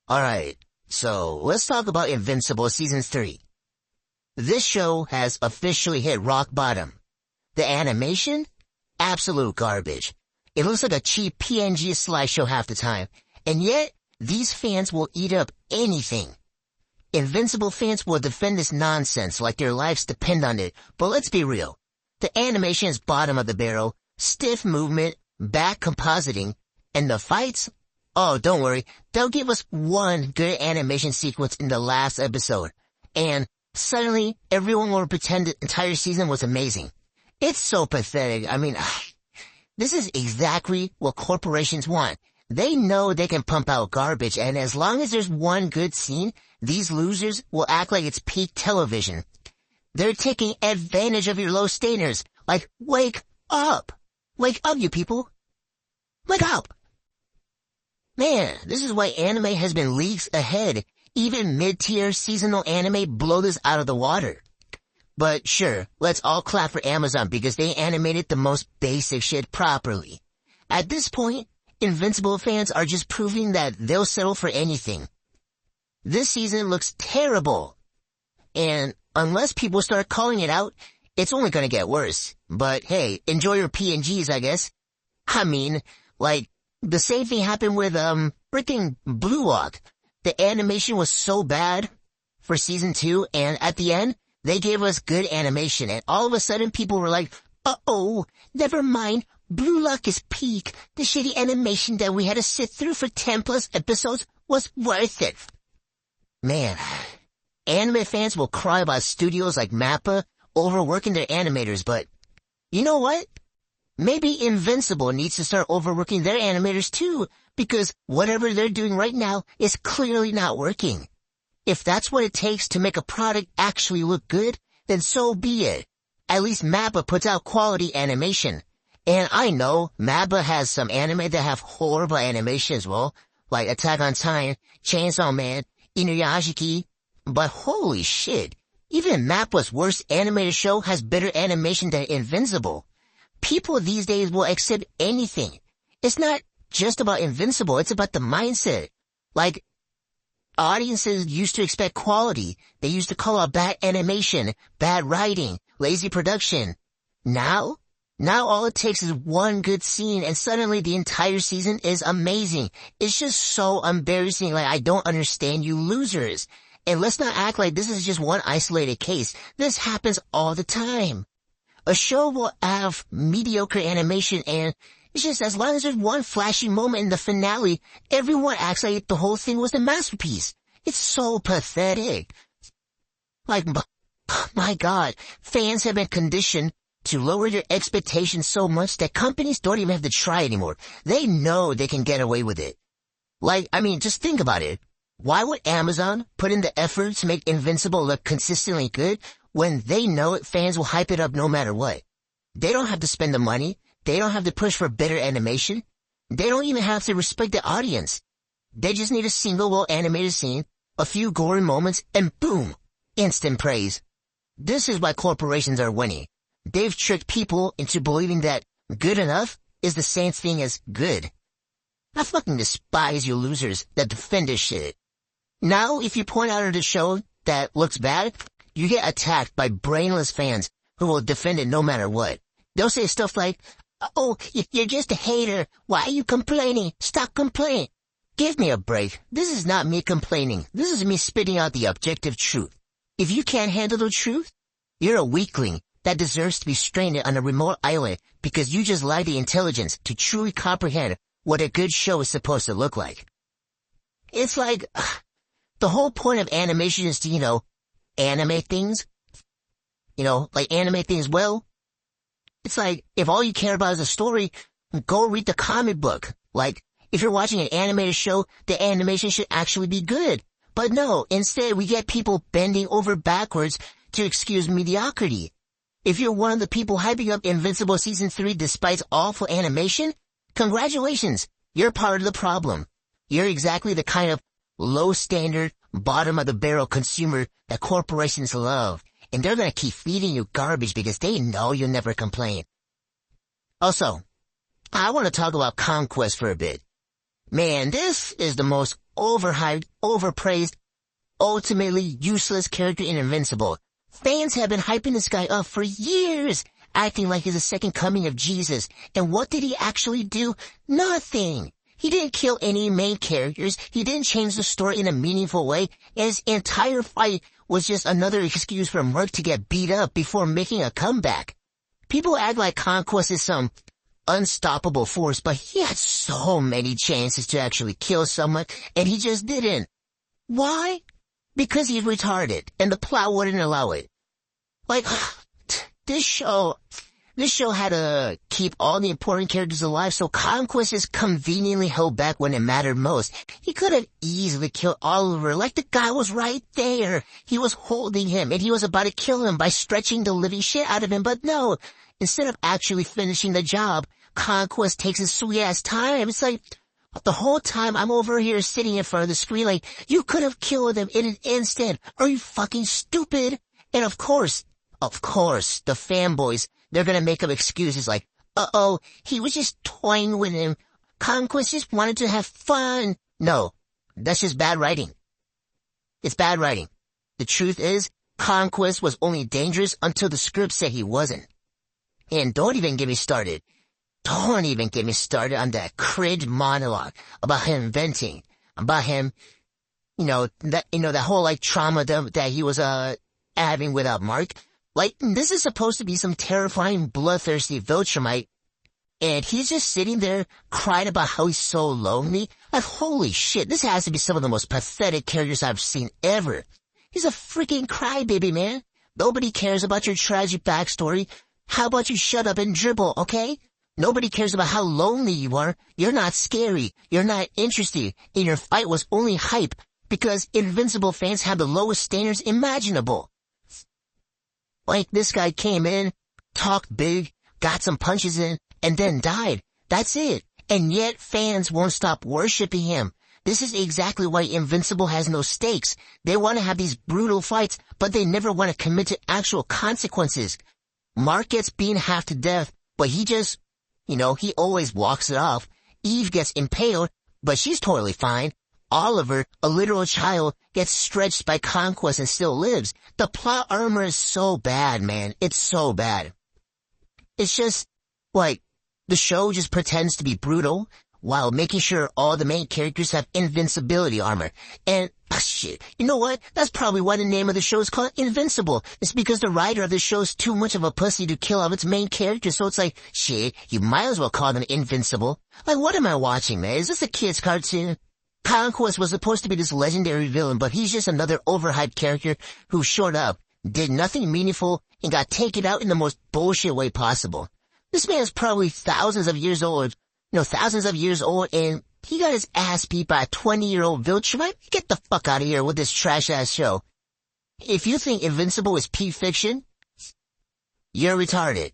Alright, so let's talk about Invincible Season 3. This show has officially hit rock bottom. The animation? Absolute garbage. It looks like a cheap PNG slideshow half the time, and yet, these fans will eat up anything. Invincible fans will defend this nonsense like their lives depend on it, but let's be real. The animation is bottom of the barrel, stiff movement, bad compositing, and the fights? Oh, don't worry, they'll give us one good animation sequence in the last episode, and suddenly everyone will pretend the entire season was amazing. It's so pathetic. I mean, this is exactly what corporations want. They know they can pump out garbage, and as long as there's one good scene, these losers will act like it's peak television. They're taking advantage of your low standards. Like, wake up! Wake up, you people! Wake up! Man, this is why anime has been leagues ahead. Even mid-tier seasonal anime blow this out of the water. But sure, let's all clap for Amazon because they animated the most basic shit properly. At this point, Invincible fans are just proving that they'll settle for anything. This season looks terrible. And unless people start calling it out, it's only gonna get worse. But hey, enjoy your PNGs, I guess. I mean, like, the same thing happened with, freaking Blue Walk. The animation was so bad for season 2, and at the end, they gave us good animation, and all of a sudden people were like, uh-oh, never mind, Blue Lock is peak. The shitty animation that we had to sit through for 10 plus episodes was worth it. Man, anime fans will cry about studios like MAPPA overworking their animators, but you know what? Maybe Invincible needs to start overworking their animators too, because whatever they're doing right now is clearly not working. If that's what it takes to make a product actually look good, then so be it. At least MAPPA puts out quality animation. And I know MAPPA has some anime that have horrible animation as well, like Attack on Titan, Chainsaw Man, Inuyashiki. But holy shit, even MAPPA's worst animated show has better animation than Invincible. People these days will accept anything. It's not just about Invincible, it's about the mindset. Like, audiences used to expect quality. They used to call out bad animation, bad writing, lazy production. Now all it takes is one good scene and suddenly the entire season is amazing. It's just so embarrassing. Like, I don't understand you losers. And let's not act like this is just one isolated case. This happens all the time. A show will have mediocre animation and it's just as long as there's one flashy moment in the finale, everyone acts like the whole thing was a masterpiece. It's so pathetic. Like, my God, fans have been conditioned to lower their expectations so much that companies don't even have to try anymore. They know they can get away with it. Like, I mean, just think about it. Why would Amazon put in the effort to make Invincible look consistently good when they know it, fans will hype it up no matter what? They don't have to spend the money. They don't have to push for better animation. They don't even have to respect the audience. They just need a single well-animated scene, a few gory moments, and boom, instant praise. This is why corporations are winning. They've tricked people into believing that good enough is the same thing as good. I fucking despise you losers that defend this shit. Now, if you point out a show that looks bad, you get attacked by brainless fans who will defend it no matter what. They'll say stuff like, oh, you're just a hater. Why are you complaining? Stop complaining. Give me a break. This is not me complaining. This is me spitting out the objective truth. If you can't handle the truth, you're a weakling that deserves to be stranded on a remote island because you just lack the intelligence to truly comprehend what a good show is supposed to look like. It's like, the whole point of animation is to, animate things. Like animate things well. It's like, if all you care about is a story, go read the comic book. Like, if you're watching an animated show, the animation should actually be good. But no, instead we get people bending over backwards to excuse mediocrity. If you're one of the people hyping up Invincible Season 3 despite awful animation, congratulations, you're part of the problem. You're exactly the kind of low-standard, bottom-of-the-barrel consumer that corporations love, and they're gonna keep feeding you garbage because they know you'll never complain. Also, I want to talk about Conquest for a bit. Man, this is the most overhyped, overpraised, ultimately useless character in Invincible. Fans have been hyping this guy up for years, acting like he's the second coming of Jesus. And what did he actually do? Nothing. He didn't kill any main characters. He didn't change the story in a meaningful way. His entire fight was just another excuse for Merc to get beat up before making a comeback. People act like Conquest is some unstoppable force, but he had so many chances to actually kill someone, and he just didn't. Why? Because he's retarded, and the plot wouldn't allow it. Like, this show had to keep all the important characters alive, so Conquest is conveniently held back when it mattered most. He could have easily killed Oliver, like the guy was right there. He was holding him, and he was about to kill him by stretching the living shit out of him, but no. Instead of actually finishing the job, Conquest takes his sweet-ass time. It's like, the whole time I'm over here sitting in front of the screen like, you could have killed him in an instant. Are you fucking stupid? And of course, the fanboys, they're gonna make up excuses like, uh-oh, he was just toying with him. Conquest just wanted to have fun. No, that's just bad writing. It's bad writing. The truth is, Conquest was only dangerous until the script said he wasn't. And don't even get me started. Don't even get me started on that cringe monologue about him inventing, about him, that whole like trauma that he was having without Mark. Like, this is supposed to be some terrifying bloodthirsty Viltrumite, and he's just sitting there crying about how he's so lonely. Like, holy shit, this has to be some of the most pathetic characters I've seen ever. He's a freaking crybaby, man. Nobody cares about your tragic backstory. How about you shut up and dribble, okay? Nobody cares about how lonely you are. You're not scary. You're not interesting. And your fight was only hype because Invincible fans have the lowest standards imaginable. Like, this guy came in, talked big, got some punches in, and then died. That's it. And yet fans won't stop worshiping him. This is exactly why Invincible has no stakes. They want to have these brutal fights, but they never want to commit to actual consequences. Mark gets beaten half to death, but he just, he always walks it off. Eve gets impaled, but she's totally fine. Oliver, a literal child, gets stretched by Conquest and still lives. The plot armor is so bad, man. It's so bad. It's just, like, the show just pretends to be brutal while making sure all the main characters have invincibility armor. And, shit, you know what? That's probably why the name of the show is called Invincible. It's because the writer of the show is too much of a pussy to kill off its main character, so it's like, shit, you might as well call them Invincible. Like, what am I watching, man? Is this a kid's cartoon? Conquest was supposed to be this legendary villain, but he's just another overhyped character who showed up, did nothing meaningful, and got taken out in the most bullshit way possible. This man is probably thousands of years old, and he got his ass beat by a 20-year-old Viltrumite. Get the fuck out of here with this trash-ass show. If you think Invincible is peak fiction, you're retarded.